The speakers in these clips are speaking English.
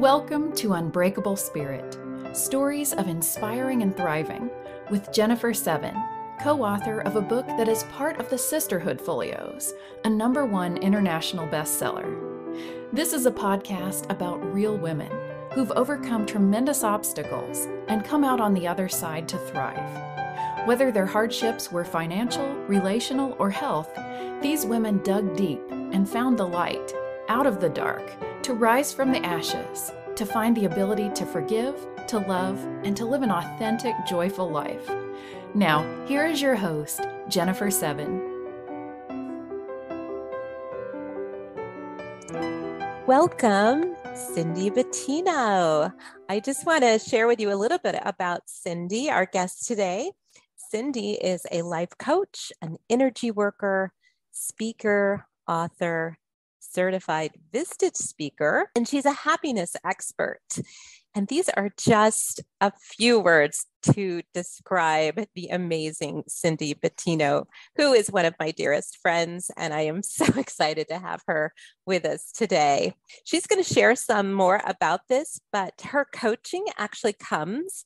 Welcome to Unbreakable Spirit, Stories of Inspiring and Thriving, with Jennifer Seven, co-author of a book that is part of the Sisterhood Folios, a #1 international bestseller. This is a podcast about real women who've overcome tremendous obstacles and come out on the other side to thrive. Whether their hardships were financial, relational, or health, these women dug deep and found the light out of the dark to rise from the ashes, to find the ability to forgive, to love, and to live an authentic, joyful life. Now, here is your host, Jennifer Seven. Welcome, Cindy Bettino. I just want to share with you a little bit about Cindy, our guest today. Cindy is a life coach, an energy worker, speaker, author, certified Vistage speaker, and she's a happiness expert. And these are just a few words to describe the amazing Cindy Bettino, who is one of my dearest friends, and I am so excited to have her with us today. She's going to share some more about this, but her coaching actually comes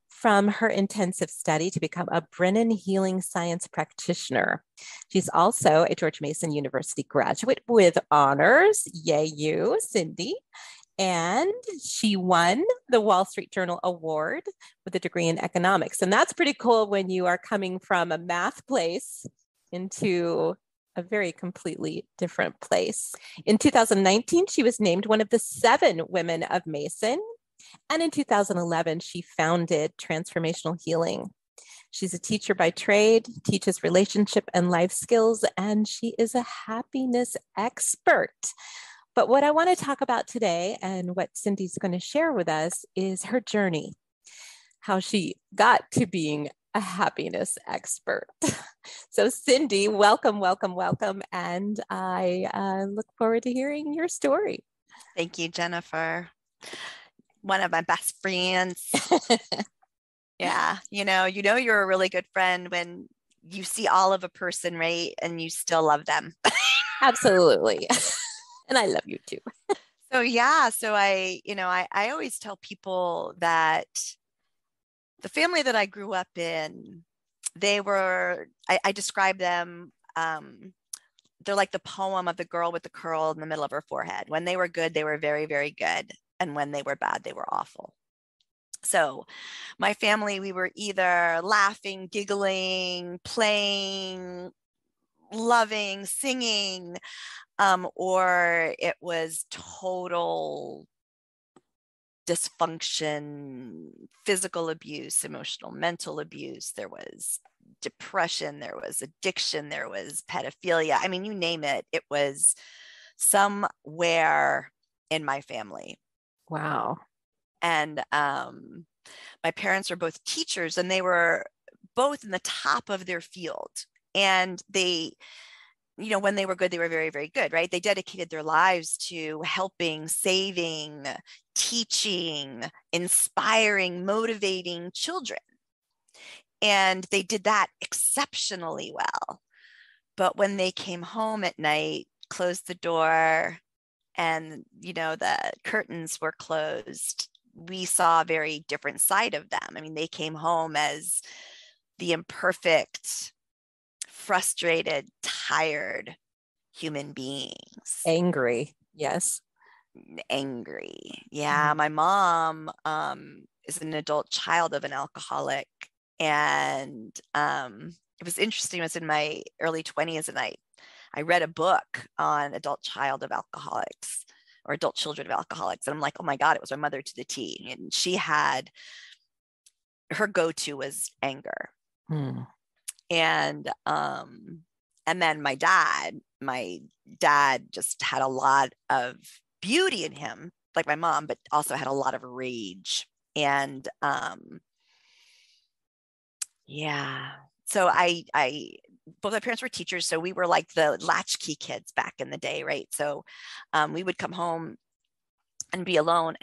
from her intensive study to become a Brennan healing science practitioner. She's also a George Mason University graduate with honors. Yay, you, Cindy. And she won the Wall Street Journal Award with a degree in economics. And that's pretty cool when you are coming from a math place into a very completely different place. In 2019, she was named one of the 7 women of Mason. And in 2011, she founded Transformational Healing. She's a teacher by trade, teaches relationship and life skills, and she is a happiness expert. But what I want to talk about today and what Cindy's going to share with us is her journey, how she got to being a happiness expert. So Cindy, welcome, welcome, welcome. And I look forward to hearing your story. Thank you, Jennifer. One of my best friends. Yeah. You know, you're a really good friend when you see all of a person, right? And you still love them. Absolutely. And I love you too. So I always tell people that the family that I grew up in, I describe them, they're like the poem of the girl with the curl in the middle of her forehead. When they were good, they were very, very good. And when they were bad, they were awful. So my family, we were either laughing, giggling, playing, loving, singing, or it was total dysfunction, physical abuse, emotional, mental abuse. There was depression, there was addiction, there was pedophilia. I mean, you name it, it was somewhere in my family. Wow. And my parents were both teachers, and they were both in the top of their field. And they, when they were good, they were very, very good, right? They dedicated their lives to helping, saving, teaching, inspiring, motivating children. And they did that exceptionally well. But when they came home at night, closed the door, and, the curtains were closed, we saw a very different side of them. I mean, they came home as the imperfect, frustrated, tired human beings. Angry. Yes. Angry. Yeah. My mom is an adult child of an alcoholic. And it was interesting. I was in my early 20s, and I read a book on adult child of alcoholics or adult children of alcoholics. And I'm like, oh my God, it was my mother to the T. And her go-to was anger. And then my dad just had a lot of beauty in him, like my mom, but also had a lot of rage. And so both my parents were teachers, so we were like the latchkey kids back in the day, right? So we would come home and be alone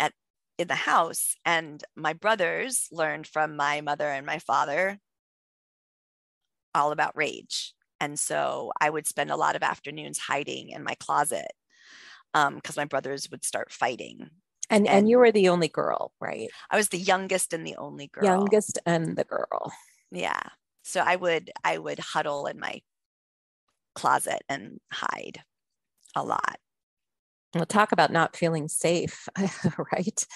in the house, and my brothers learned from my mother and my father all about rage. And so I would spend a lot of afternoons hiding in my closet because my brothers would start fighting. And you were the only girl, right? I was the youngest and the only girl. Youngest and the girl. Yeah. So I would huddle in my closet and hide a lot. We'll talk about not feeling safe, right?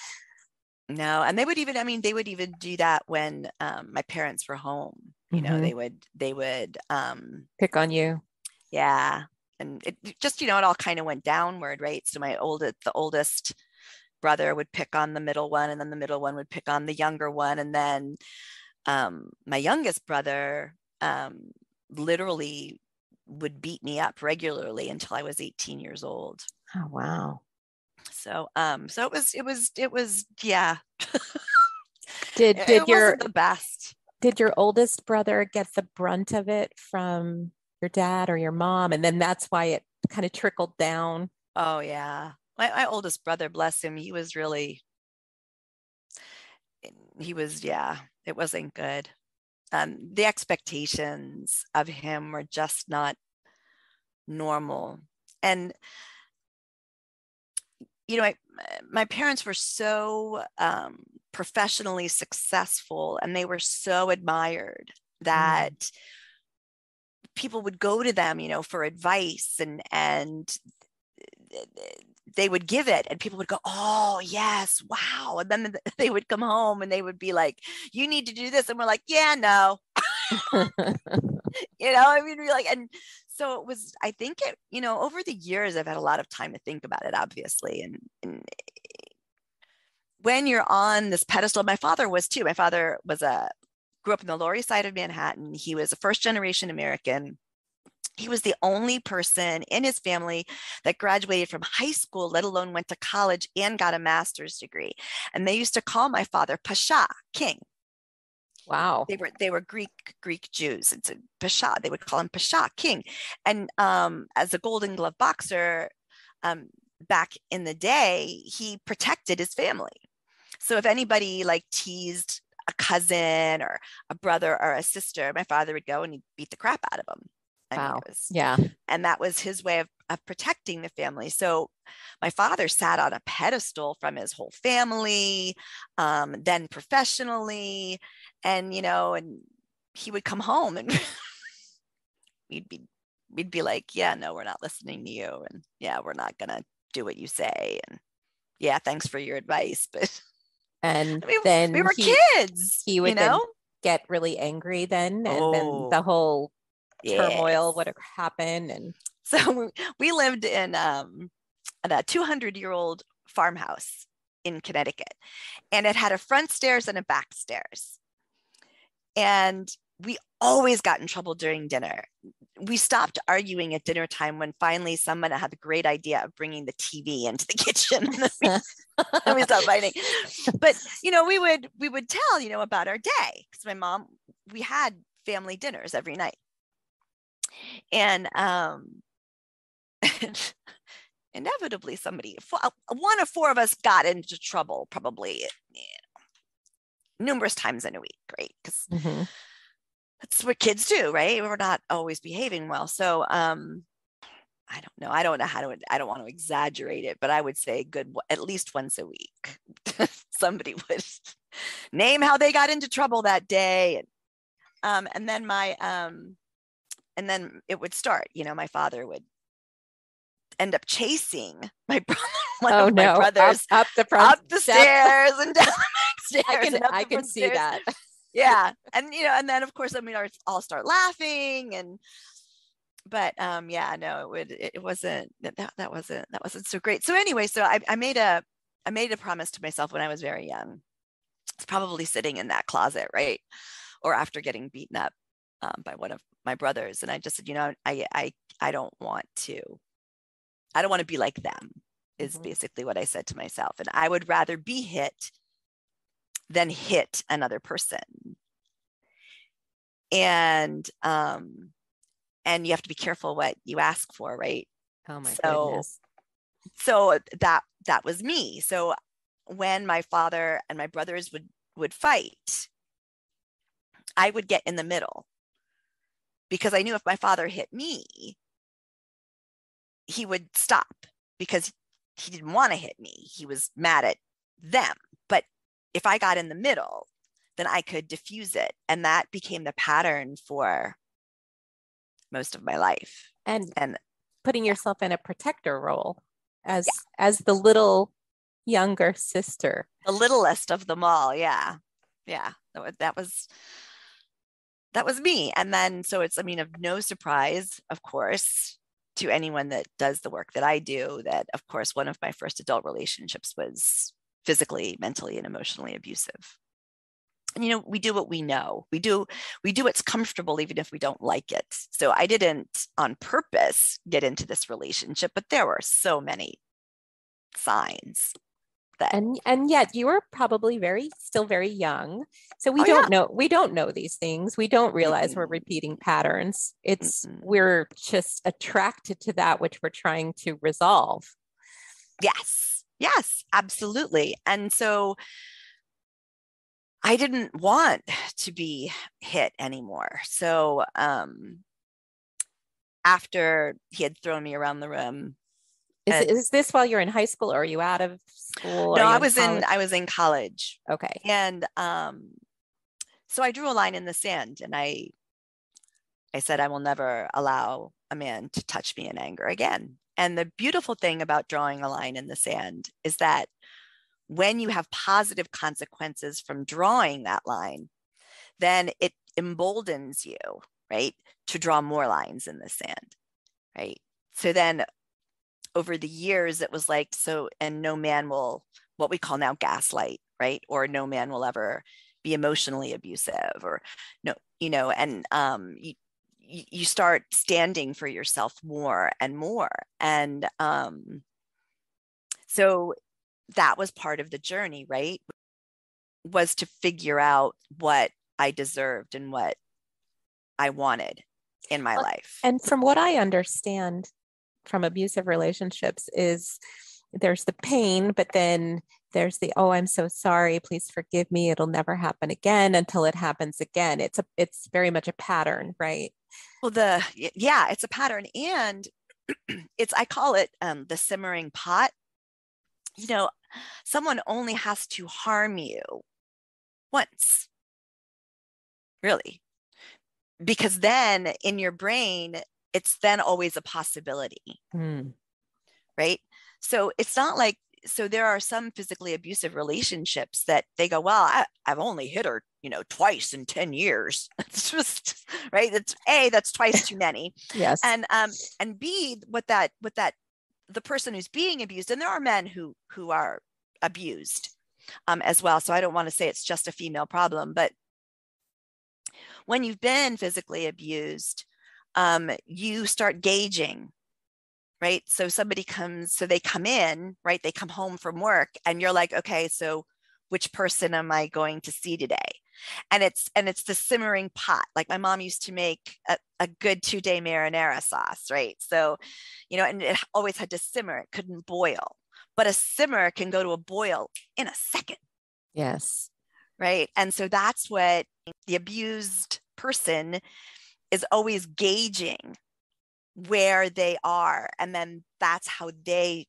No, and they would even do that when my parents were home. You know, they would pick on you. Yeah. And it just, it all kind of went downward, right? So the oldest brother would pick on the middle one, and then the middle one would pick on the younger one. And then my youngest brother literally would beat me up regularly until I was 18 years old. Oh, wow. So it was, yeah. It wasn't the best. Did your oldest brother get the brunt of it from your dad or your mom? And then that's why it kind of trickled down. Oh, yeah. My oldest brother, bless him, yeah, it wasn't good. The expectations of him were just not normal. And, my parents were so professionally successful, and they were so admired that people would go to them, for advice, and they would give it, and people would go, "Oh, yes, wow." And then they would come home and they would be like, "You need to do this." And we're like, "Yeah, no." We're like, and so it was, I think over the years, I've had a lot of time to think about it, obviously. And when you're on this pedestal, my father was too. My father grew up in the Lower East Side of Manhattan. He was a first generation American. He was the only person in his family that graduated from high school, let alone went to college and got a master's degree. And they used to call my father Pasha, king. Wow. They were Greek Jews. It's a Pasha. They would call him Pasha, king. And as a Golden Glove boxer, back in the day, he protected his family. So if anybody teased a cousin or a brother or a sister, my father would go and he'd beat the crap out of them. Wow. And that was his way of protecting the family. So my father sat on a pedestal from his whole family, then professionally, and he would come home and we'd be like, "Yeah, no, we're not listening to you, and yeah, we're not gonna do what you say, and yeah, thanks for your advice." But then we were kids. He would then get really angry then, and then the whole turmoil would happen. And so we lived in a 200-year-old farmhouse in Connecticut, and it had a front stairs and a back stairs. And we always got in trouble during dinner. We stopped arguing at dinner time when finally someone had the great idea of bringing the TV into the kitchen. And we stopped fighting. But, we would tell, about our day, because my mom, we had family dinners every night. And inevitably one of four of us got into trouble, probably numerous times in a week, right? Because that's what kids do, right? We're not always behaving well. So I don't know. I don't want to exaggerate it, but I would say at least once a week, somebody would name how they got into trouble that day. And then it would start, my father would end up chasing my brother, my brothers up the stairs and down the stairs. I can see that. Yeah. And, and then of course, I'd all start laughing but it wasn't, that wasn't so great. So anyway, so I made a promise to myself when I was very young. It's probably sitting in that closet, right? Or after getting beaten up by one of my brothers. And I just said, I don't want to be like them, is basically what I said to myself. And I would rather be hit than hit another person. And you have to be careful what you ask for, right? Oh my goodness. So that was me. So when my father and my brothers would fight, I would get in the middle, because I knew if my father hit me, he would stop, because he didn't want to hit me. He was mad at them. But if I got in the middle, then I could diffuse it. And that became the pattern for most of my life. And And putting yourself in a protector role as Yeah. as the little younger sister. the littlest of them all. Yeah. Yeah. That was me. And then, so it's, I mean, of no surprise, of course, to anyone that does the work that I do, that of course, one of my first adult relationships was physically, mentally, and emotionally abusive. And, you know, we do what we know. We do what's comfortable, even if we don't like it. So I didn't on purpose get into this relationship, but there were so many signs that. And yet you were probably still very young. So we Oh, don't yeah. know these things. We don't realize we're repeating patterns. We're just attracted to that which we're trying to resolve. Yes, absolutely. And so I didn't want to be hit anymore. So after he had thrown me around the room. Is this while you're in high school, or are you out of school? No, I was in college. Okay. And so I drew a line in the sand, and I said, I will never allow a man to touch me in anger again. And the beautiful thing about drawing a line in the sand is that when you have positive consequences from drawing that line, then it emboldens you, right, to draw more lines in the sand, right? So then over the years, it was like, so, and no man will, what we call now gaslight, right? Or no man will ever be emotionally abusive, or no, you know, and you start standing for yourself more and more. And so that was part of the journey, right? Was to figure out what I deserved and what I wanted in my life. And from what I understand from abusive relationships is there's the pain, but then there's the, oh, I'm so sorry, please forgive me, it'll never happen again, until it happens again. It's very much a pattern, right? Well, it's a pattern. And I call it the simmering pot. You know, someone only has to harm you once, really, because then in your brain, it's then always a possibility, right? So it's not like, so there are some physically abusive relationships that they go, well, I've only hit her, you know, twice in 10 years. It's just, right. That's that's twice too many. Yes. And B, the person who's being abused, and there are men who are abused as well. So I don't want to say it's just a female problem, but when you've been physically abused, you start gauging, right? So they come in, right? They come home from work, and you're like, okay, so which person am I going to see today? And it's the simmering pot. Like my mom used to make a good 2-day marinara sauce, right? So, you know, and it always had to simmer. It couldn't boil, but a simmer can go to a boil in a second. Yes. Right. And so that's what the abused person is always gauging where they are. And then that's how they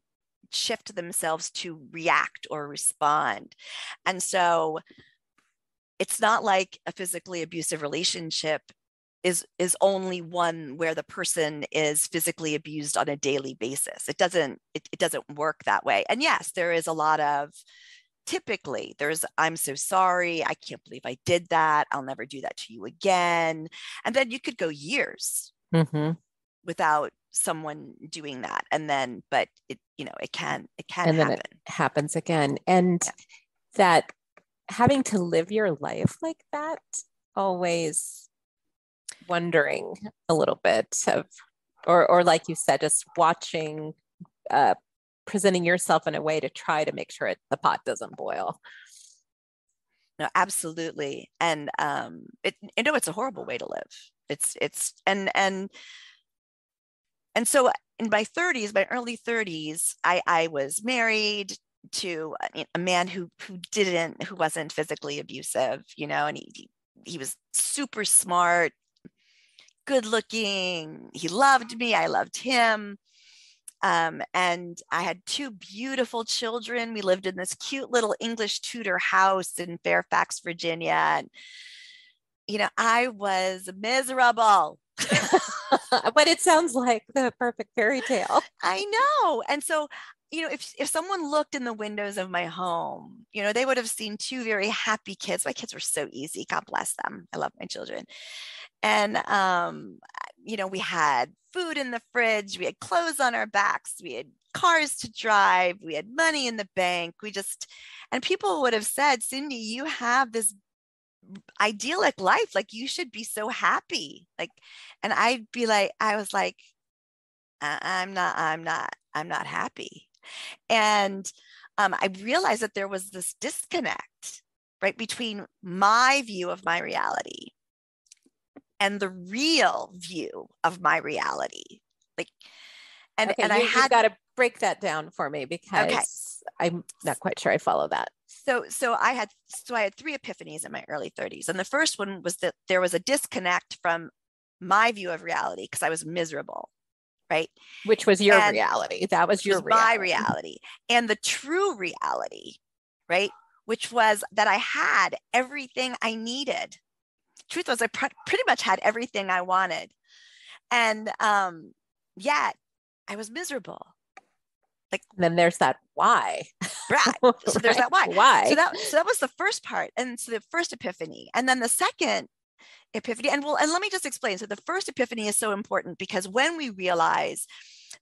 shift themselves to react or respond. And so it's not like a physically abusive relationship is only one where the person is physically abused on a daily basis. It doesn't work that way. And yes, there is a lot of, typically there's, I'm so sorry, I can't believe I did that, I'll never do that to you again. And then you could go years without someone doing that. And then, but it, you know, it can and happen. Then it happens again. And that having to live your life like that, always wondering a little bit of, or like you said, just watching, presenting yourself in a way to try to make sure the pot doesn't boil. No, absolutely. And it's a horrible way to live. And so in my early 30s, I was married to a man who wasn't physically abusive, you know, and he was super smart, good looking. He loved me. I loved him. And I had two beautiful children. We lived in this cute little English Tudor house in Fairfax, Virginia. And, I was miserable. But it sounds like the perfect fairy tale. I know. And so, if someone looked in the windows of my home, they would have seen two very happy kids. My kids were so easy. God bless them. I love my children. And, we had food in the fridge. We had clothes on our backs. We had cars to drive. We had money in the bank. And people would have said, Cindy, you have this idyllic life. Like, you should be so happy. Like, and I was like, I'm not happy. And I realized that there was this disconnect, right, between my view of my reality and the real view of my reality. You've got to break that down for me, because I'm not quite sure I follow that. So I had 3 epiphanies in my early 30s. And the first one was that there was a disconnect from my view of reality because I was miserable, right? Which was your reality. That was your reality. My reality. And the true reality, right? Which was that I had everything I needed. Truth was, I pretty much had everything I wanted. And yet I was miserable. Then there's that why. Right. So there's that why. Why? So that was the first part. And so the first epiphany. And then the second epiphany, and let me just explain. So the first epiphany is so important because when we realize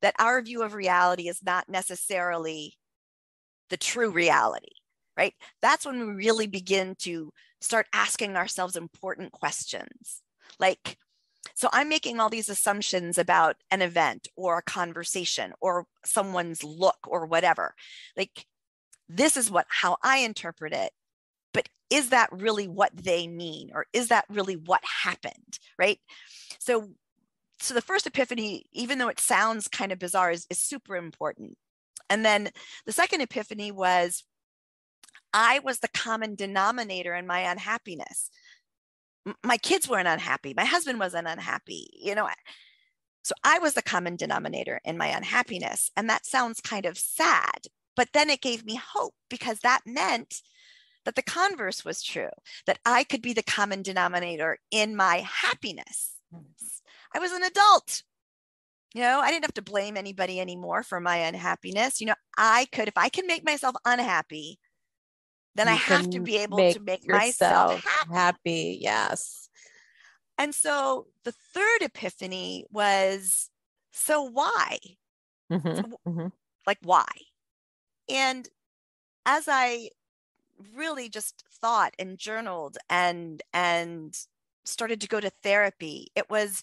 that our view of reality is not necessarily the true reality, right? That's when we really begin to start asking ourselves important questions. So I'm making all these assumptions about an event or a conversation or someone's look or whatever. This is how I interpret it. But is that really what they mean? Or is that really what happened, right? So the first epiphany, even though it sounds kind of bizarre, is super important. And then the second epiphany was I was the common denominator in my unhappiness. My kids weren't unhappy. My husband wasn't unhappy. So I was the common denominator in my unhappiness. And that sounds kind of sad, but then it gave me hope because that meant that the converse was true, that I could be the common denominator in my happiness. I was an adult. I didn't have to blame anybody anymore for my unhappiness. I could, if I can make myself unhappy, then I have to be able to make myself happy. Yes. And so the third epiphany was, so why? Why? And as I really just thought and journaled and started to go to therapy, it was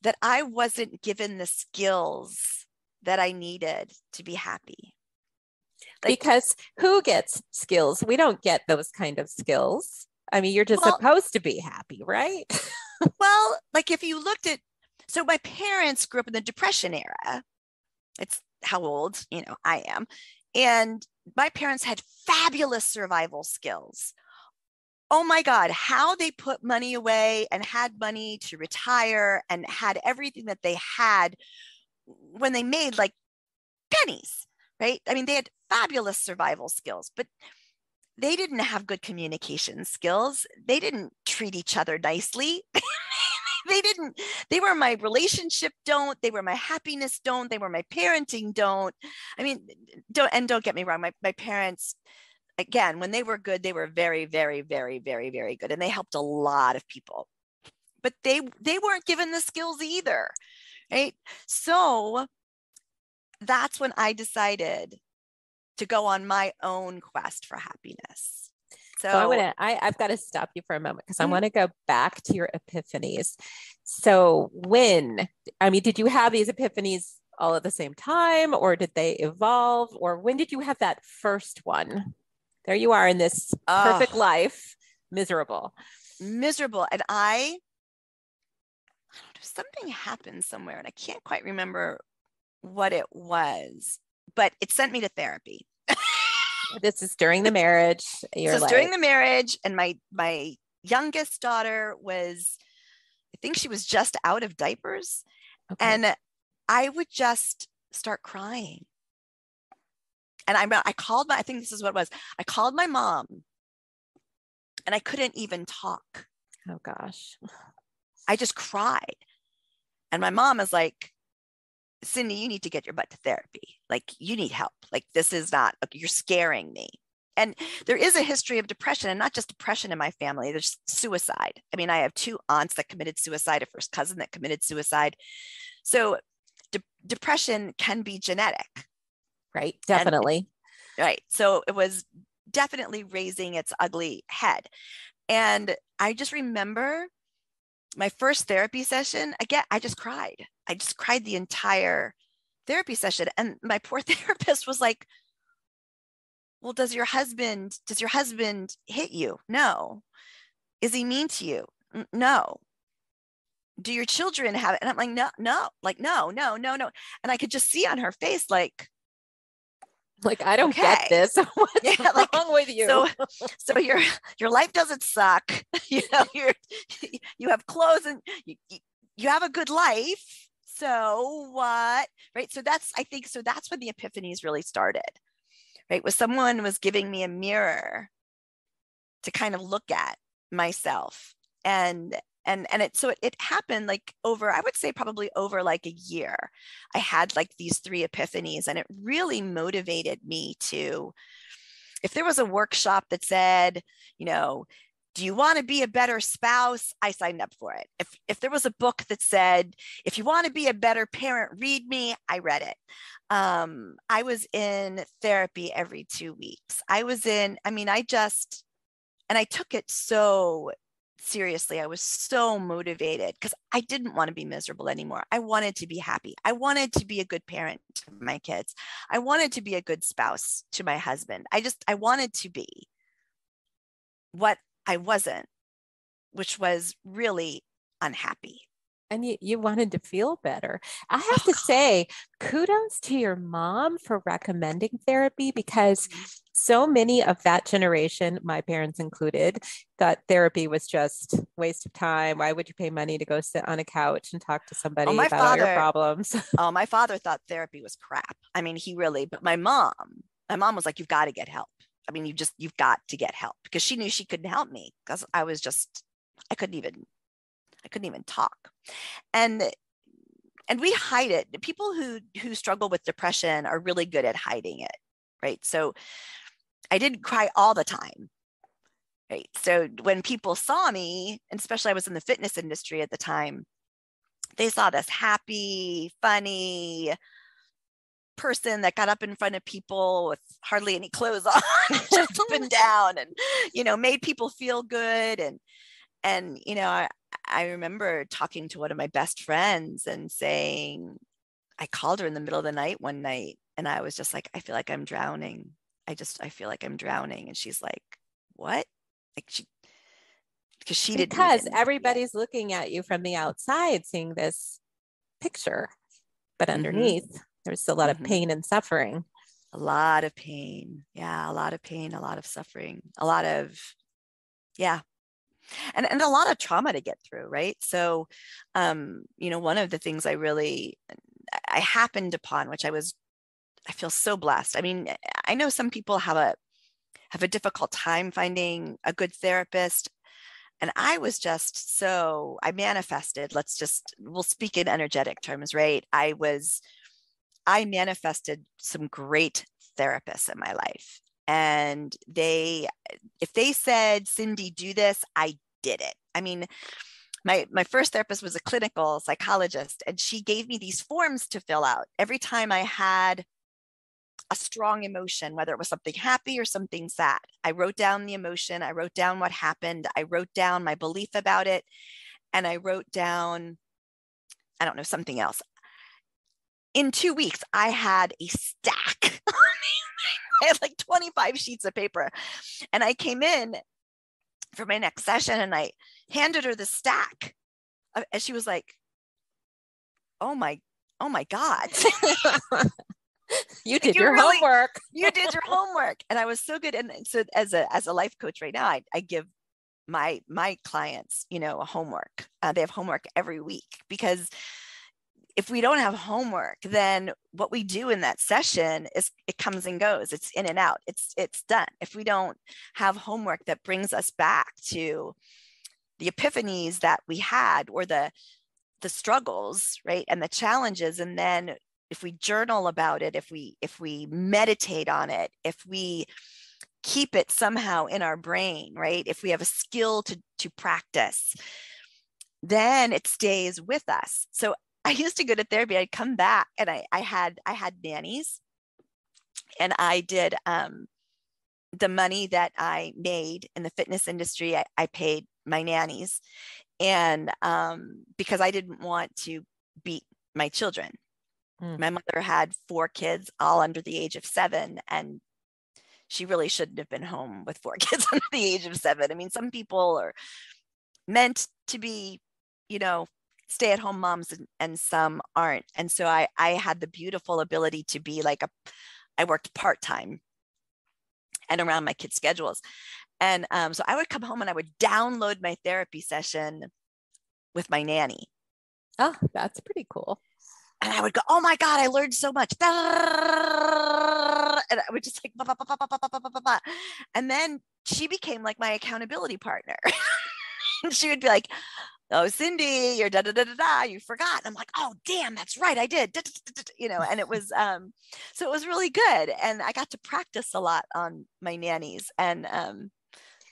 that I wasn't given the skills that I needed to be happy. Because who gets skills? We don't get those kind of skills. I mean, you're just supposed to be happy, right? Well, if you looked at, so my parents grew up in the Depression era. It's how old, I am. And my parents had fabulous survival skills. Oh my God, how they put money away and had money to retire and had everything that they had when they made pennies, right? I mean, they had fabulous survival skills, but they didn't have good communication skills. They didn't treat each other nicely. They were my relationship don't, they were my happiness don't, they were my parenting don't. I mean, don't get me wrong. My parents, again, when they were good, they were very, very, very, very, very good. And they helped a lot of people, but they weren't given the skills either. Right. So that's when I decided to go on my own quest for happiness. So I've got to stop you for a moment because I want to go back to your epiphanies. So did you have these epiphanies all at the same time, or did they evolve, or when did you have that first one? There you are in this perfect life, miserable. And I don't know, something happened somewhere and I can't quite remember what it was, but it sent me to therapy. This is during the marriage. During the marriage, and my youngest daughter was, I think she was just out of diapers. Okay. And I would just start crying. And I called I think this is what it was. I called my mom and I couldn't even talk. Oh gosh. I just cried. And my mom is like, Cindy, you need to get your butt to therapy. Like, you need help. Like, this is not, you're scaring me. And there is a history of depression, and not just depression in my family. There's suicide. I mean, I have 2 aunts that committed suicide, a first cousin that committed suicide. So depression can be genetic. Right. Definitely. Right. So it was definitely raising its ugly head. And I just remember my first therapy session, again, I just cried. I just cried the entire therapy session. And my poor therapist was like, well, does your husband hit you? No. Is he mean to you? No. Do your children have it? And I'm like, no. And I could just see on her face, like, I don't get this. What's wrong with you? So your life doesn't suck. You know, you have clothes and you have a good life. So what? Right. So that's when the epiphanies really started. Right. Was someone was giving me a mirror to kind of look at myself. And it happened like over, I would say probably over like a year. I had like these 3 epiphanies, and it really motivated me to, if there was a workshop that said, you know, do you want to be a better spouse? I signed up for it. If there was a book that said, if you want to be a better parent, read me, I read it. I was in therapy every 2 weeks. I took it so seriously. I was so motivated because I didn't want to be miserable anymore. I wanted to be happy. I wanted to be a good parent to my kids. I wanted to be a good spouse to my husband. I wanted to be what I wasn't, which was really unhappy. And you wanted to feel better. I have to say, kudos to your mom for recommending therapy, because so many of that generation, my parents included, thought therapy was just a waste of time. Why would you pay money to go sit on a couch and talk to somebody about all your problems? My father thought therapy was crap. I mean, but my mom was like, you've got to get help. I mean, you've got to get help, because she knew she couldn't help me because I couldn't even talk. And we hide it. People who struggle with depression are really good at hiding it. Right. So I didn't cry all the time. Right. So when people saw me, and especially I was in the fitness industry at the time, they saw this happy, funny person that got up in front of people with hardly any clothes on, just up and down, and, you know, made people feel good. And, you know, I remember talking to one of my best friends and saying, I called her in the middle of the night one night, and I was just like, I feel like I'm drowning. I feel like I'm drowning. And she's like, what? Like because everybody's looking at you from the outside, seeing this picture, but underneath there's a lot of pain and suffering. A lot of pain. Yeah. A lot of pain, a lot of suffering, a lot of, yeah. And a lot of trauma to get through. Right. So, you know, one of the things I happened upon, which I feel so blessed. I mean, I know some people have a difficult time finding a good therapist. And I was just I manifested, we'll speak in energetic terms, right? I manifested some great therapists in my life. And if they said, Cindy, do this, I did it. I mean, my first therapist was a clinical psychologist, and she gave me these forms to fill out every time I had a strong emotion, whether it was something happy or something sad. I wrote down the emotion. I wrote down what happened. I wrote down my belief about it. And I wrote down, I don't know, something else. In 2 weeks, I had a stack. I had like 25 sheets of paper. And I came in for my next session and I handed her the stack. And she was like, oh my God. You did your homework. You did your homework. And I was so good. And so as a life coach right now, I give my clients, you know, a homework. They have homework every week, because if we don't have homework, then what we do in that session is it comes and goes. It's in and out. It's done. If we don't have homework that brings us back to the epiphanies that we had, or the struggles, right, and the challenges, and then if we journal about it, if we meditate on it, if we keep it somehow in our brain, right, if we have a skill to practice, then it stays with us. So I used to go to therapy. I'd come back, and I had nannies, and I did the money that I made in the fitness industry, I paid my nannies, and because I didn't want to beat my children. My mother had 4 kids, all under the age of 7, and she really shouldn't have been home with 4 kids under the age of 7. I mean, some people are meant to be, stay-at-home moms, and some aren't. And so I had the beautiful ability to be like I worked part-time and around my kids' schedules. And so I would come home and I would download my therapy session with my nanny. Oh, that's pretty cool. And I would go, oh my God, I learned so much. And I would just like, bah, bah, bah, bah, bah, bah, bah, bah, bah. And then she became like my accountability partner. And she would be like, oh, Cindy, you're da da da da da, you forgot. And I'm like, oh, damn, that's right, I did. And it was, so it was really good. And I got to practice a lot on my nannies. And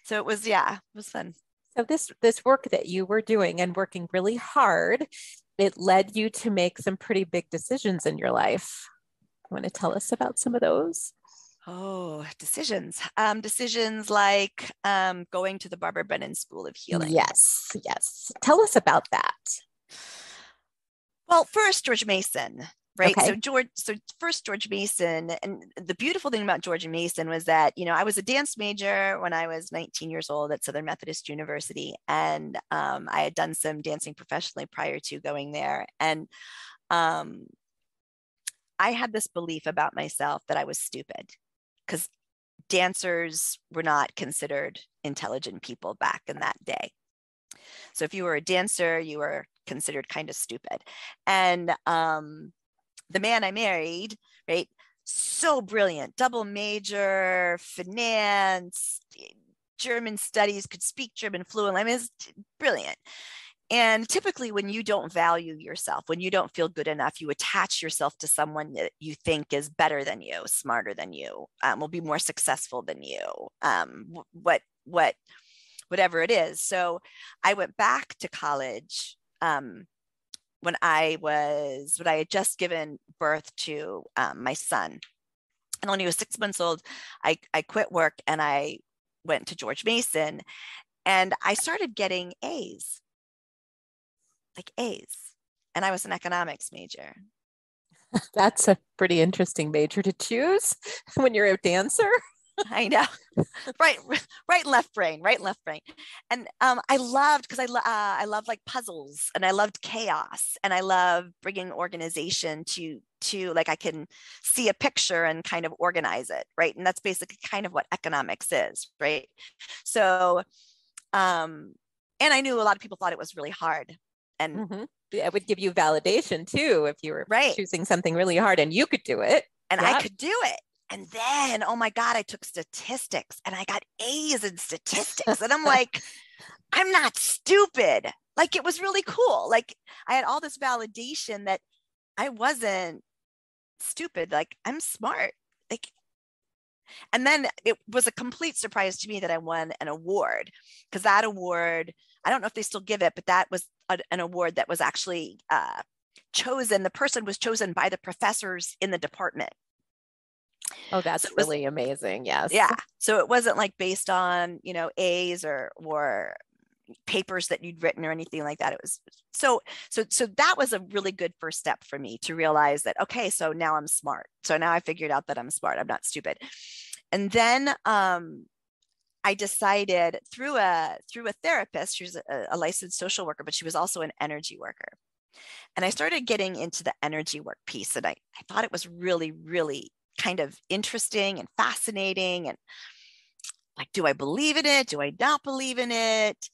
so it was, it was fun. So this work that you were doing and working really hard, it led you to make some pretty big decisions in your life. You want to tell us about some of those? Oh, decisions. Decisions like going to the Brennan School of Healing. Yes. Tell us about that. Well, first, George Mason, right? Okay. So first George Mason, and the beautiful thing about George Mason was that, I was a dance major when I was 19 years old at Southern Methodist University. And I had done some dancing professionally prior to going there. And I had this belief about myself that I was stupid, because dancers were not considered intelligent people back in that day. So if you were a dancer, you were considered kind of stupid. And the man I married, right, so brilliant, double major, finance, German studies, could speak German fluently. I mean, it's brilliant. And typically when you don't value yourself, when you don't feel good enough, you attach yourself to someone that you think is better than you, smarter than you, will be more successful than you, whatever it is. So I went back to college when I had just given birth to my son. And when he was 6 months old, I quit work and I went to George Mason, and I started getting A's. Like A's. And I was an economics major. That's a pretty interesting major to choose when you're a dancer. I know. right and left brain. And I loved, because I loved like puzzles, and I loved chaos, and I love bringing organization to like, I can see a picture and kind of organize it, right? And that's basically kind of what economics is, right? So and I knew a lot of people thought it was really hard. And it would give you validation too if you were choosing something really hard and you could do it. And I could do it. And then, oh my God, I took statistics and I got A's in statistics. And I'm like, I'm not stupid. Like, it was really cool. Like, I had all this validation that I wasn't stupid. Like, I'm smart. Like, and then it was a complete surprise to me that I won an award, because that award, I don't know if they still give it, but that was an award that was actually chosen. The person was chosen by the professors in the department. Oh, that's really amazing. Yes. Yeah. So it wasn't like based on, A's or papers that you'd written or anything like that. It was so that was a really good first step for me to realize that, okay, so now I'm smart. So now I figured out that I'm smart. I'm not stupid. And then I decided through a therapist, she was a licensed social worker, but she was also an energy worker. And I started getting into the energy work piece. And I thought it was really, really kind of interesting and fascinating. And like, do I believe in it? Do I not believe in it?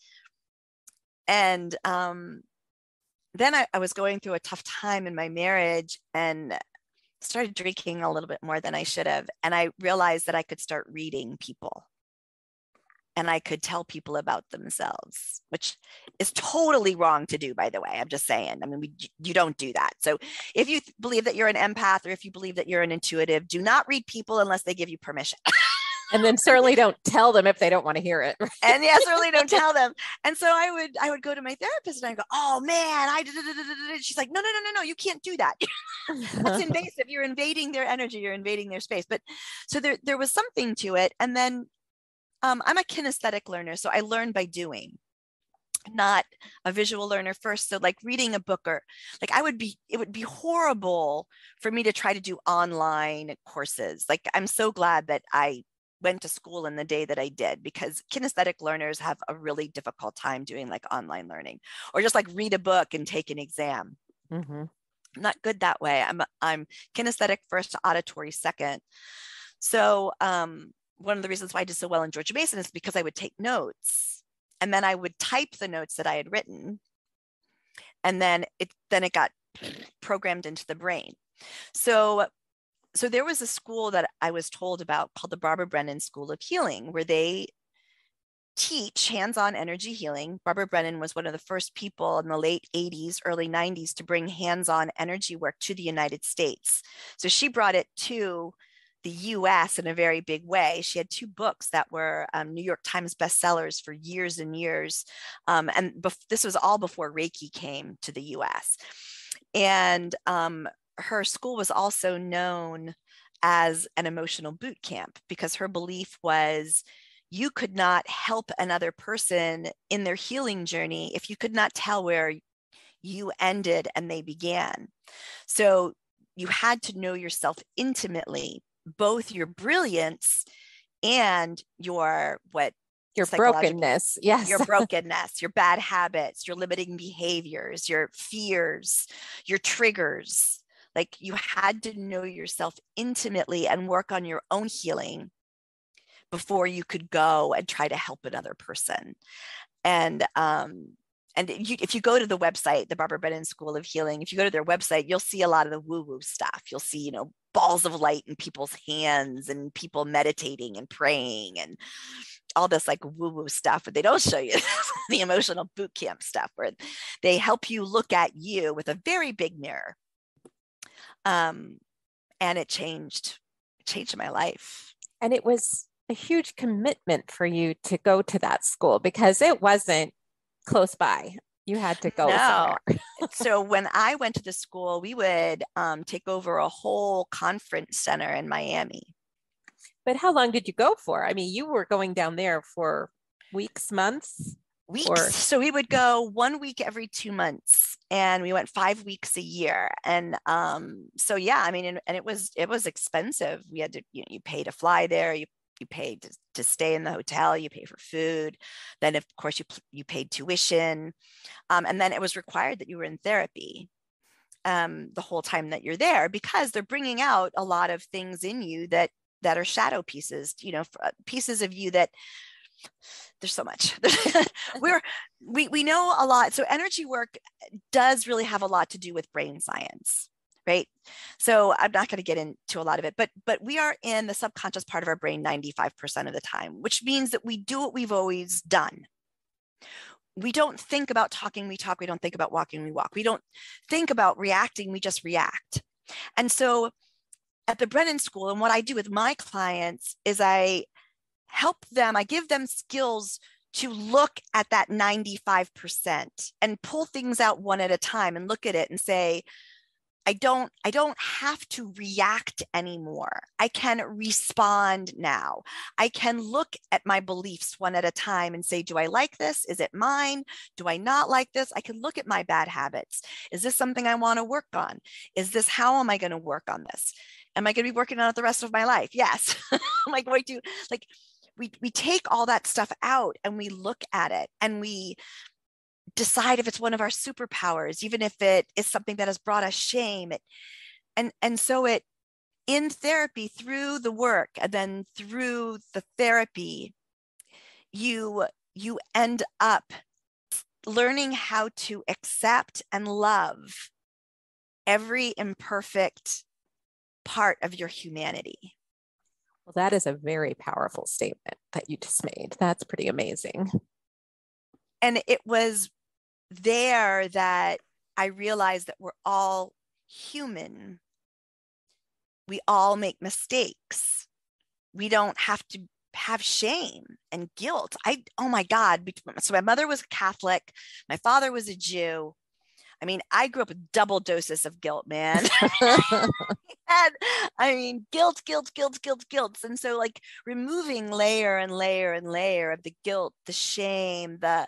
And then I was going through a tough time in my marriage and started drinking a little bit more than I should have. And I realized that I could start reading people and I could tell people about themselves, which is totally wrong to do, by the way. I'm just saying. I mean, you don't do that. So if you believe that you're an empath or if you believe that you're an intuitive, do not read people unless they give you permission. And then certainly don't tell them if they don't want to hear it. Right? And yes, certainly don't tell them. And so I would go to my therapist and I go, oh man, she's like, no, you can't do that. That's invasive. You're invading their energy. You're invading their space. But so there was something to it. And then I'm a kinesthetic learner. So I learn by doing, not a visual learner first. So like reading a book or like it would be horrible for me to try to do online courses. Like I'm so glad that I went to school in the day that I did, because kinesthetic learners have a really difficult time doing like online learning or just like read a book and take an exam. Mm-hmm. I'm not good that way. I'm kinesthetic first, auditory second. So one of the reasons why I did so well in Georgia Mason is because I would take notes and then I would type the notes that I had written, and then it got programmed into the brain. So there was a school that I was told about called the Brennan School of Healing, where they teach hands-on energy healing. Barbara Brennan was one of the first people in the late 80s, early 90s to bring hands-on energy work to the United States. So she brought it to the US in a very big way. She had 2 books that were New York Times bestsellers for years and years. This was all before Reiki came to the US. And her school was also known as an emotional boot camp because her belief was you could not help another person in their healing journey if you could not tell where you ended and they began. So you had to know yourself intimately, both your brilliance and your brokenness. Yes. Your brokenness, your bad habits, your limiting behaviors, your fears, your triggers. Like you had to know yourself intimately and work on your own healing before you could go and try to help another person. And if you go to the website, the Barbara Brennan School of Healing, if you go to their website, you'll see a lot of the woo-woo stuff. You'll see, balls of light in people's hands and people meditating and praying and all this like woo-woo stuff, but they don't show you the emotional boot camp stuff where they help you look at you with a very big mirror. And it changed my life. And it was a huge commitment for you to go to that school because it wasn't close by. You had to go somewhere. So when I went to the school, we would take over a whole conference center in Miami. But how long did you go for? I mean, you were going down there for weeks, months? Weeks. So we would go 1 week every 2 months, and we went 5 weeks a year. And so yeah, I mean, and it was expensive. We had to, you pay to fly there, you paid to stay in the hotel, you pay for food. Then of course you paid tuition. And then it was required that you were in therapy the whole time that you're there, because they're bringing out a lot of things in you that are shadow pieces, pieces of you that there's so much. we know a lot. So energy work does really have a lot to do with brain science, right? So I'm not going to get into a lot of it, but we are in the subconscious part of our brain 95% of the time, which means that we do what we've always done. We don't think about talking, we talk. We don't think about walking, we walk. We don't think about reacting, we just react. And so at the Brennan School, and what I do with my clients is I give them skills to look at that 95% and pull things out one at a time and look at it and say, I don't have to react anymore. I can respond now. I can look at my beliefs one at a time and say, do I like this? Is it mine? Do I not like this? I can look at my bad habits. Is this something I want to work on? How am I going to work on this? Am I going to be working on it the rest of my life? Yes. Am I going to, like, we take all that stuff out and we look at it and we decide if it's one of our superpowers, even if it is something that has brought us shame. And so in therapy, through the work and then through the therapy, you end up learning how to accept and love every imperfect part of your humanity. Well, that is a very powerful statement that you just made. That's pretty amazing. And it was there that I realized that we're all human. We all make mistakes. We don't have to have shame and guilt. Oh my God. So my mother was Catholic. My father was a Jew. I mean, I grew up with double doses of guilt, man. And I mean, guilt. And so like removing layer and layer and layer of the guilt, the shame, the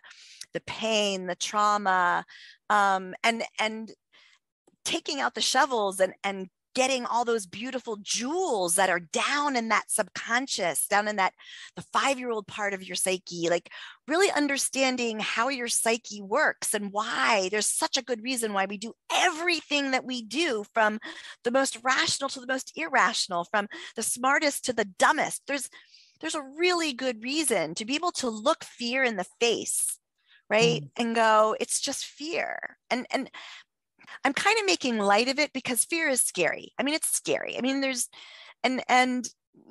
pain, the trauma, and taking out the shovels and getting all those beautiful jewels that are down in that subconscious, down in that the 5-year-old part of your psyche, like really understanding how your psyche works and why there's such a good reason why we do everything that we do, from the most rational to the most irrational, from the smartest to the dumbest. There's a really good reason to be able to look fear in the face, right? And go, it's just fear. And I'm kind of making light of it because fear is scary. I mean, it's scary. I mean, and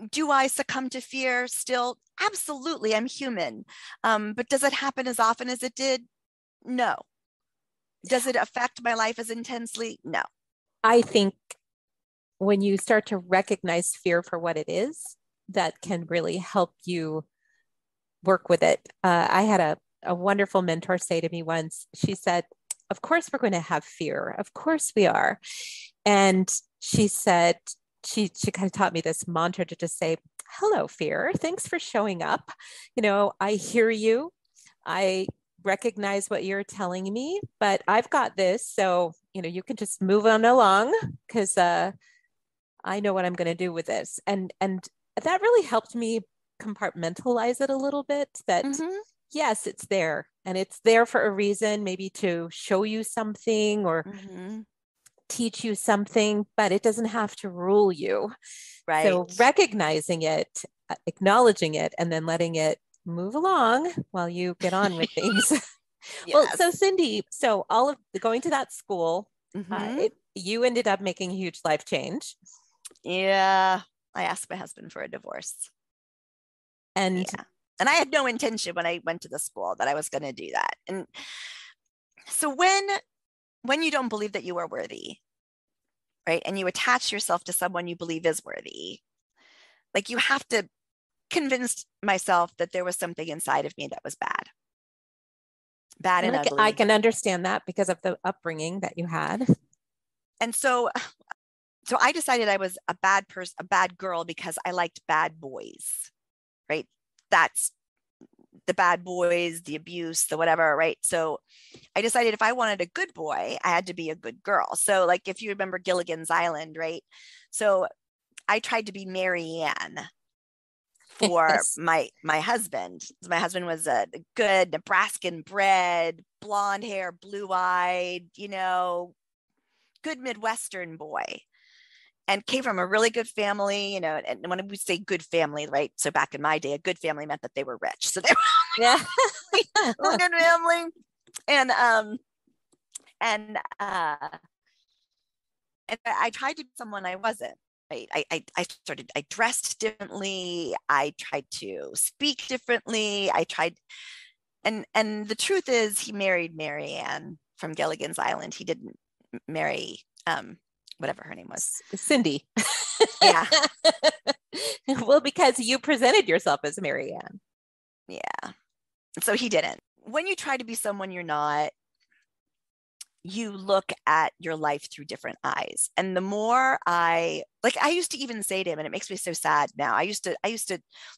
do I succumb to fear still? Absolutely. I'm human. But does it happen as often as it did? No. Does it affect my life as intensely? No. I think when you start to recognize fear for what it is, that can really help you work with it. I had a wonderful mentor say to me once, she said, of course we're going to have fear. Of course we are. And she said, she kind of taught me this mantra to just say, hello, fear. Thanks for showing up. You know, I hear you. I recognize what you're telling me, but I've got this. So, you know, you can just move on along because I know what I'm going to do with this. And that really helped me compartmentalize it a little bit, that yes, it's there and it's there for a reason, maybe to show you something or teach you something, but it doesn't have to rule you. Right. So recognizing it, acknowledging it, and then letting it move along while you get on with things. Yes. Well, so Cindy, so all of going to that school, you ended up making a huge life change. Yeah. I asked my husband for a divorce. And I had no intention when I went to the school that I was going to do that. And so when you don't believe that you are worthy, right, and you attach yourself to someone you believe is worthy, like you have to convince myself that there was something inside of me that was bad and ugly. I can understand that because of the upbringing that you had. And so I decided I was a bad person, a bad girl, because I liked bad boys, right? That's the bad boys, the abuse, the whatever, right? So I decided if I wanted a good boy, I had to be a good girl. So like, if you remember Gilligan's Island, right? So I tried to be Mary Ann for my husband. My husband was a good Nebraskan bred, blonde hair, blue-eyed, you know, good Midwestern boy. And came from a really good family, you know, and when we say good family, right? So back in my day, a good family meant that they were rich. So they were a good family. And I tried to be someone I wasn't, right? I dressed differently. I tried to speak differently. And the truth is he married Mary Ann from Gilligan's Island. He didn't marry, whatever her name was. Cindy. Yeah. Well, because you presented yourself as Mary Ann. Yeah. So he didn't. When you try to be someone you're not, you look at your life through different eyes. And the more I used to even say to him, and it makes me so sad now, I used to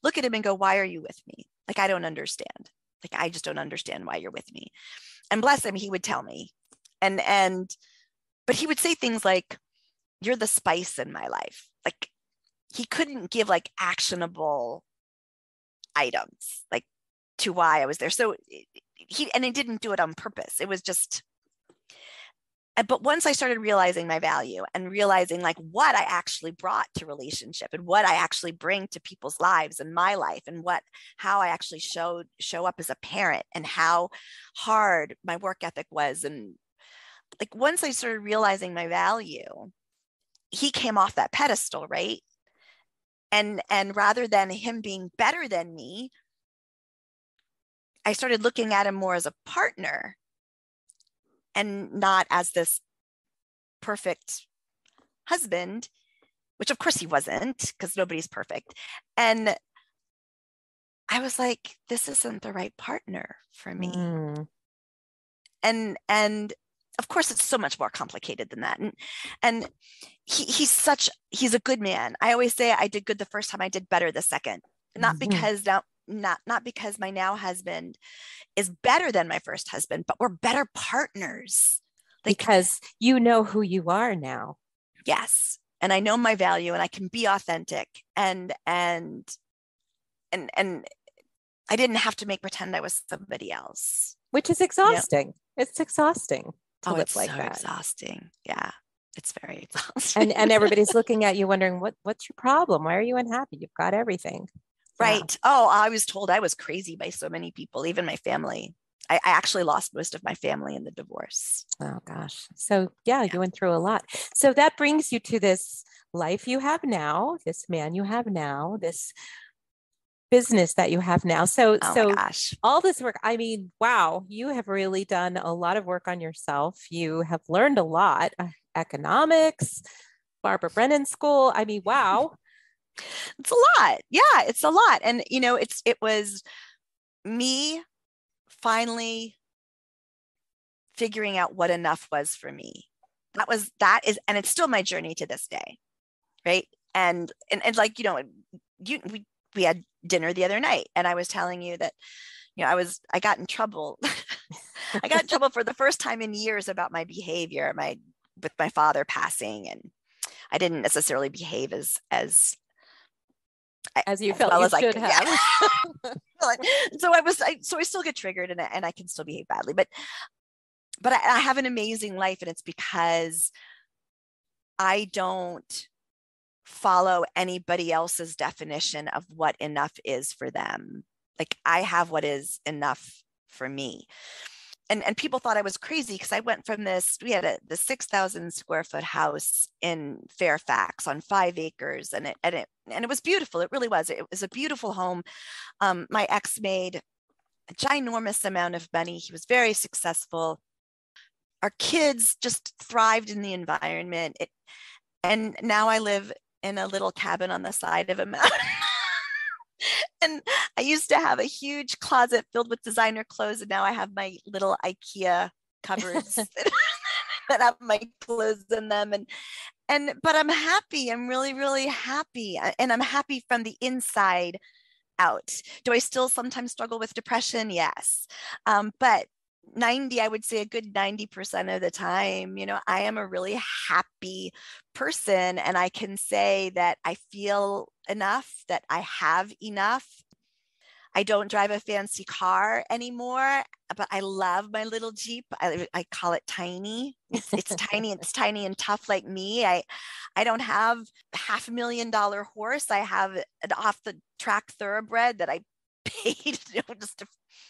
look at him and go, why are you with me? Like, I don't understand. Like, I just don't understand why you're with me. And bless him, he would tell me. But he would say things like, you're the spice in my life. Like, he couldn't give like actionable items like to why I was there. So he didn't do it on purpose. It was just, But once I started realizing my value and realizing like what I actually brought to relationship and what I actually bring to people's lives and my life and how I actually show up as a parent and how hard my work ethic was. And like, once I started realizing my value, he came off that pedestal, right? And rather than him being better than me, I started looking at him more as a partner and not as this perfect husband, which of course he wasn't, because nobody's perfect. And I was like, this isn't the right partner for me. And of course it's so much more complicated than that. And he's a good man. I always say I did good the first time, I did better the second. Not because not because my now husband is better than my first husband, but we're better partners. Like, because you know who you are now. Yes. And I know my value and I can be authentic and I didn't have to pretend I was somebody else. Which is exhausting. Yep. It's exhausting to live like that. It's so exhausting. Yeah. It's very exhausting. And everybody's looking at you wondering, what's your problem? Why are you unhappy? You've got everything. Right. Yeah. Oh, I was told I was crazy by so many people, even my family. I actually lost most of my family in the divorce. Oh, gosh. So, yeah, you went through a lot. So that brings you to this life you have now, this man you have now, this business that you have now. So gosh. All this work, I mean, wow, you have really done a lot of work on yourself. You have learned a lot, economics, Barbara Brennan school. I mean, wow. It's a lot. Yeah, it's a lot. And, it was me finally figuring out what enough was for me. And it's still my journey to this day. Right. And like, we had dinner the other night and I was telling you that, I got in trouble. I got in trouble for the first time in years about my behavior, with my father passing, and I didn't necessarily behave as you felt you should have. So I still get triggered and I can still behave badly, but I have an amazing life, and it's because I don't follow anybody else's definition of what enough is for them. Like, I have what is enough for me. And people thought I was crazy because I went from we had the 6,000 square foot house in Fairfax on 5 acres, and it was beautiful. It really was. It was a beautiful home. My ex made a ginormous amount of money. He was very successful. Our kids just thrived in the environment. And now I live in a little cabin on the side of a mountain. And I used to have a huge closet filled with designer clothes, and now I have my little IKEA cupboards that have my clothes in them. But I'm happy. I'm really, really happy. And I'm happy from the inside out. Do I still sometimes struggle with depression? Yes. But I would say a good 90% of the time, I am a really happy person, and I can say that I feel enough, that I have enough. I don't drive a fancy car anymore, but I love my little Jeep. I call it tiny. It's tiny. It's tiny and tough like me. I don't have $500,000 horse. I have an off the track thoroughbred that I paid just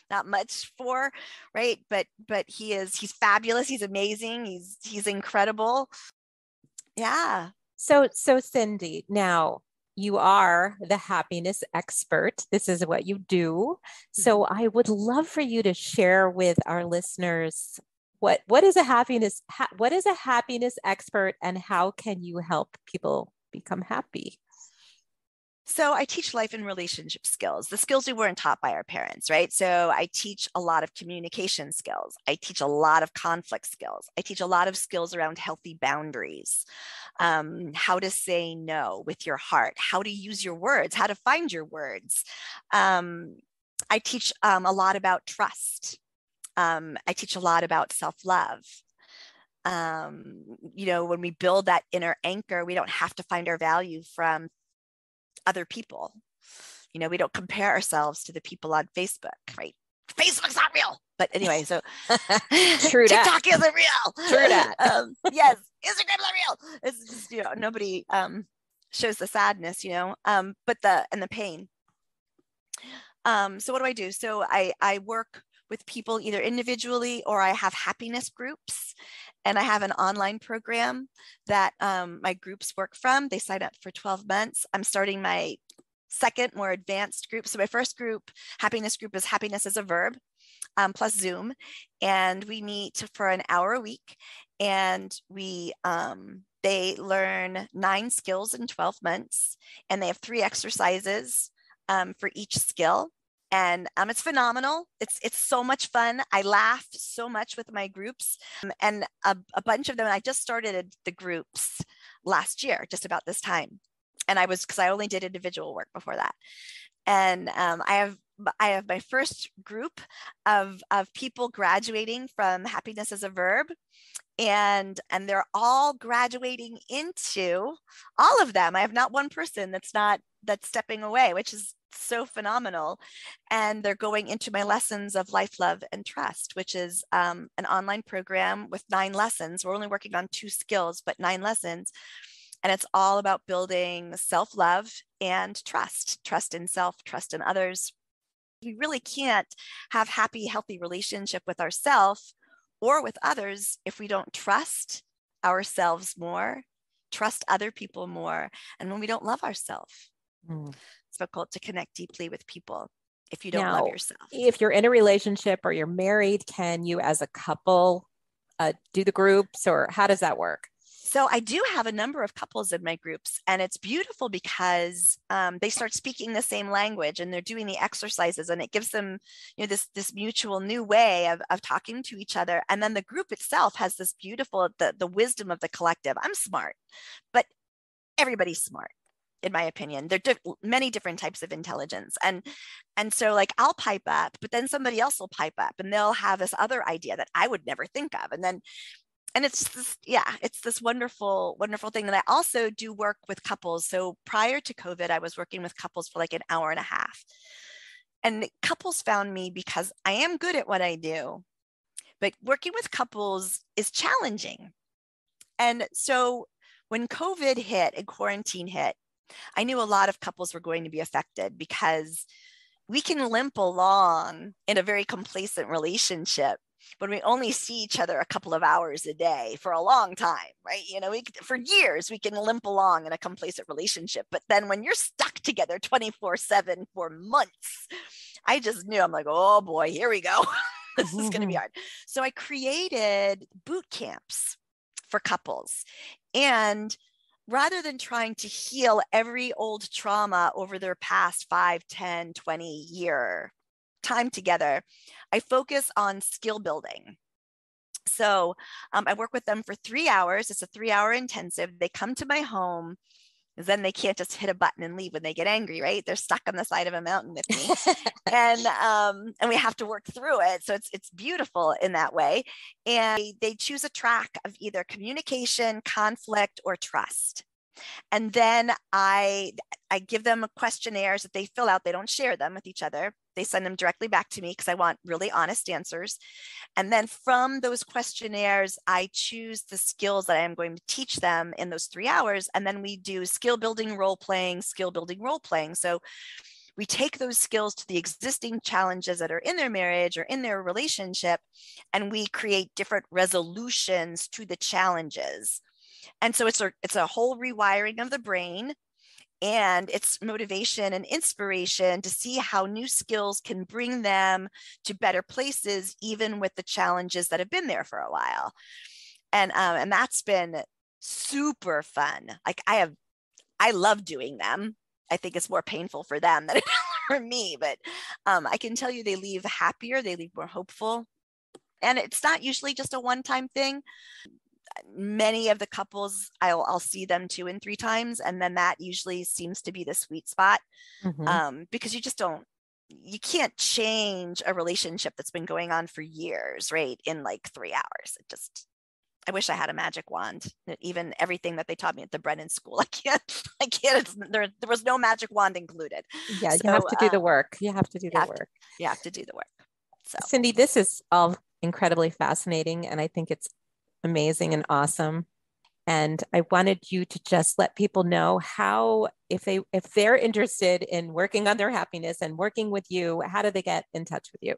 not much for, right? But he's fabulous. He's amazing. He's incredible. Yeah. So Cindy, now you are the happiness expert. This is what you do. So I would love for you to share with our listeners what is a happiness expert, and how can you help people become happy? So I teach life and relationship skills, the skills we weren't taught by our parents, right? So I teach a lot of communication skills. I teach a lot of conflict skills. I teach a lot of skills around healthy boundaries, how to say no with your heart, how to use your words, how to find your words. I teach a lot about trust. I teach a lot about self-love. When we build that inner anchor, we don't have to find our value from other people. We don't compare ourselves to the people on Facebook, right? Facebook's not real. But anyway, so True that. TikTok isn't real. True that. Yes, Instagram's not real. It's just, nobody shows the sadness, but the pain. So what do I do? So I work with people either individually, or I have happiness groups, and I have an online program that my groups work from. They sign up for 12 months. I'm starting my second, more advanced group. So my first group, happiness group, is Happiness as a Verb, plus Zoom. And we meet for an hour a week, and they learn 9 skills in 12 months, and they have 3 exercises for each skill. And it's phenomenal. It's so much fun. I laugh so much with my groups, and a bunch of them. I just started the groups last year, just about this time. And because I only did individual work before that. And I have my first group of people graduating from Happiness as a Verb. And they're all graduating into, all of them. I have not one person that's stepping away, which is so phenomenal. And they're going into my lessons of life, love, and trust, which is an online program with 9 lessons. We're only working on 2 skills, but 9 lessons. And it's all about building self-love and trust in self, trust in others. We really can't have happy, healthy relationship with ourselves or with others if we don't trust ourselves more, trust other people more, and when we don't love ourselves. It's difficult to connect deeply with people if you don't love yourself. If you're in a relationship or you're married, can you as a couple do the groups, or how does that work? So I do have a number of couples in my groups, and it's beautiful because they start speaking the same language, and they're doing the exercises, and it gives them, this mutual new way of talking to each other. And then the group itself has this beautiful, the wisdom of the collective. I'm smart, but everybody's smart, in my opinion. There are many different types of intelligence. And so like I'll pipe up, but then somebody else will pipe up, and they'll have this other idea that I would never think of. And it's this, it's this wonderful, wonderful thing. And I also do work with couples. So prior to COVID, I was working with couples for like an hour and a half. And couples found me because I am good at what I do, but working with couples is challenging. And so when COVID hit and quarantine hit, I knew a lot of couples were going to be affected, because we can limp along in a very complacent relationship when we only see each other a couple of hours a day for a long time, right? For years, we can limp along in a complacent relationship. But then when you're stuck together 24/7 for months, I just knew, I'm like, oh boy, here we go. This is going to be hard. So I created boot camps for couples. And rather than trying to heal every old trauma over their past 5, 10, 20 year time together, I focus on skill building. So I work with them for 3 hours. It's a 3-hour intensive. They come to my home, because then they can't just hit a button and leave when they get angry, right? They're stuck on the side of a mountain with me. and we have to work through it. So it's beautiful in that way. And they choose a track of either communication, conflict, or trust. And then I give them questionnaires that they fill out. They don't share them with each other. They send them directly back to me, because I want really honest answers. And then from those questionnaires, I choose the skills that I am going to teach them in those 3 hours. And then we do skill building, role playing. So we take those skills to the existing challenges that are in their marriage or in their relationship, and we create different resolutions to the challenges. And so it's a whole rewiring of the brain, and it's motivation and inspiration to see how new skills can bring them to better places, even with the challenges that have been there for a while. And that's been super fun. Like I love doing them. I think it's more painful for them than it is for me, but I can tell you they leave happier, they leave more hopeful. And it's not usually just a one-time thing. Many of the couples, I'll see them 2 and 3 times. And then that usually seems to be the sweet spot, because you can't change a relationship that's been going on for years, right? In like 3 hours. I wish I had a magic wand. Even everything that they taught me at the Brennan school, I can't, there was no magic wand included. Yeah, so, you have to do the work. You have to do the work. You have to do the work. So Cindy, this is all incredibly fascinating, and I think it's amazing and awesome. And I wanted you to just let people know how, if they're interested in working on their happiness and working with you, how do they get in touch with you?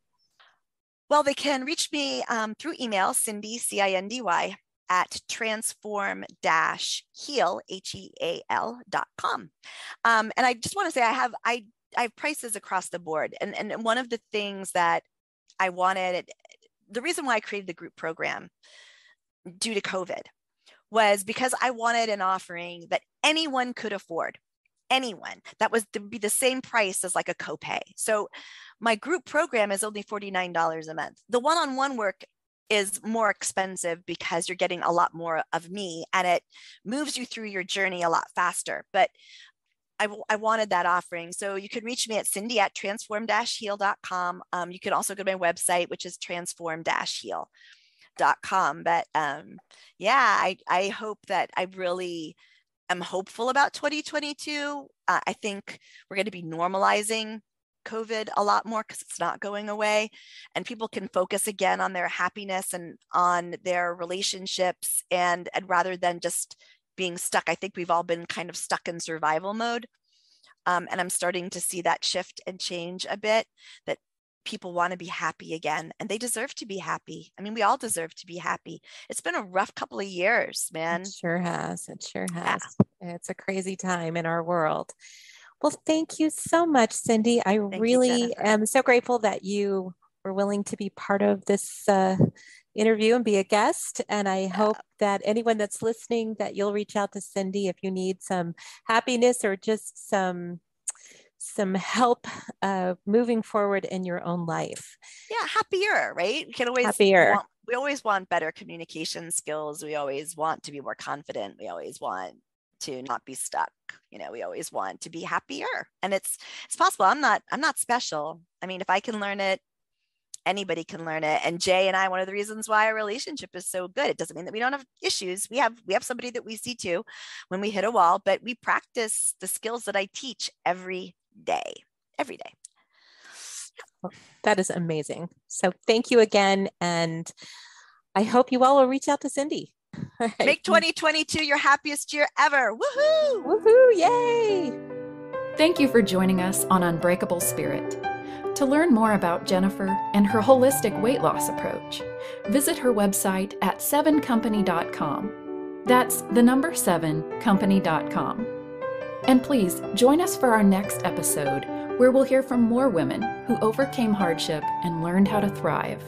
Well, they can reach me through email, Cindy, CINDY, at transform-heal, HEAL.com. And I just want to say I have prices across the board. And one of the things that I wanted, the reason why I created the group program due to COVID was because I wanted an offering that anyone could afford. Anyone that was to be the same price as like a copay. So my group program is only $49 a month. The one-on-one work is more expensive because you're getting a lot more of me and it moves you through your journey a lot faster. But I wanted that offering. So you can reach me at Cindy at transform-heal.com. You can also go to my website, which is transform-heal.com. But yeah, I hope that I really am hopeful about 2022. I think we're going to be normalizing COVID a lot more because it's not going away, and people can focus again on their happiness and on their relationships, and rather than just being stuck. I think we've all been kind of stuck in survival mode. And I'm starting to see that shift and change a bit, that people want to be happy again, and they deserve to be happy. I mean, we all deserve to be happy. It's been a rough couple of years, man. It sure has. It sure has. Yeah. It's a crazy time in our world. Well, thank you so much, Cindy. I really am so grateful that you were willing to be part of this interview and be a guest. And I hope that anyone that's listening, that you'll reach out to Cindy if you need some happiness or just some help moving forward in your own life. Yeah, happier, right? We can always happier. We always want better communication skills. We always want to be more confident. We always want to not be stuck. You know, we always want to be happier, and it's possible. I'm not special. I mean, if I can learn it, anybody can learn it. And Jay and I, one of the reasons why our relationship is so good, it doesn't mean that we don't have issues. We have somebody that we see too when we hit a wall, but we practice the skills that I teach every day. Well, that is amazing. So thank you again. And I hope you all will reach out to Cindy. All right. Make 2022 your happiest year ever. Woohoo! Woohoo! Yay! Thank you for joining us on Unbreakable Spirit. To learn more about Jennifer and her holistic weight loss approach, visit her website at 7company.com. That's the number 7company.com. And please join us for our next episode, where we'll hear from more women who overcame hardship and learned how to thrive.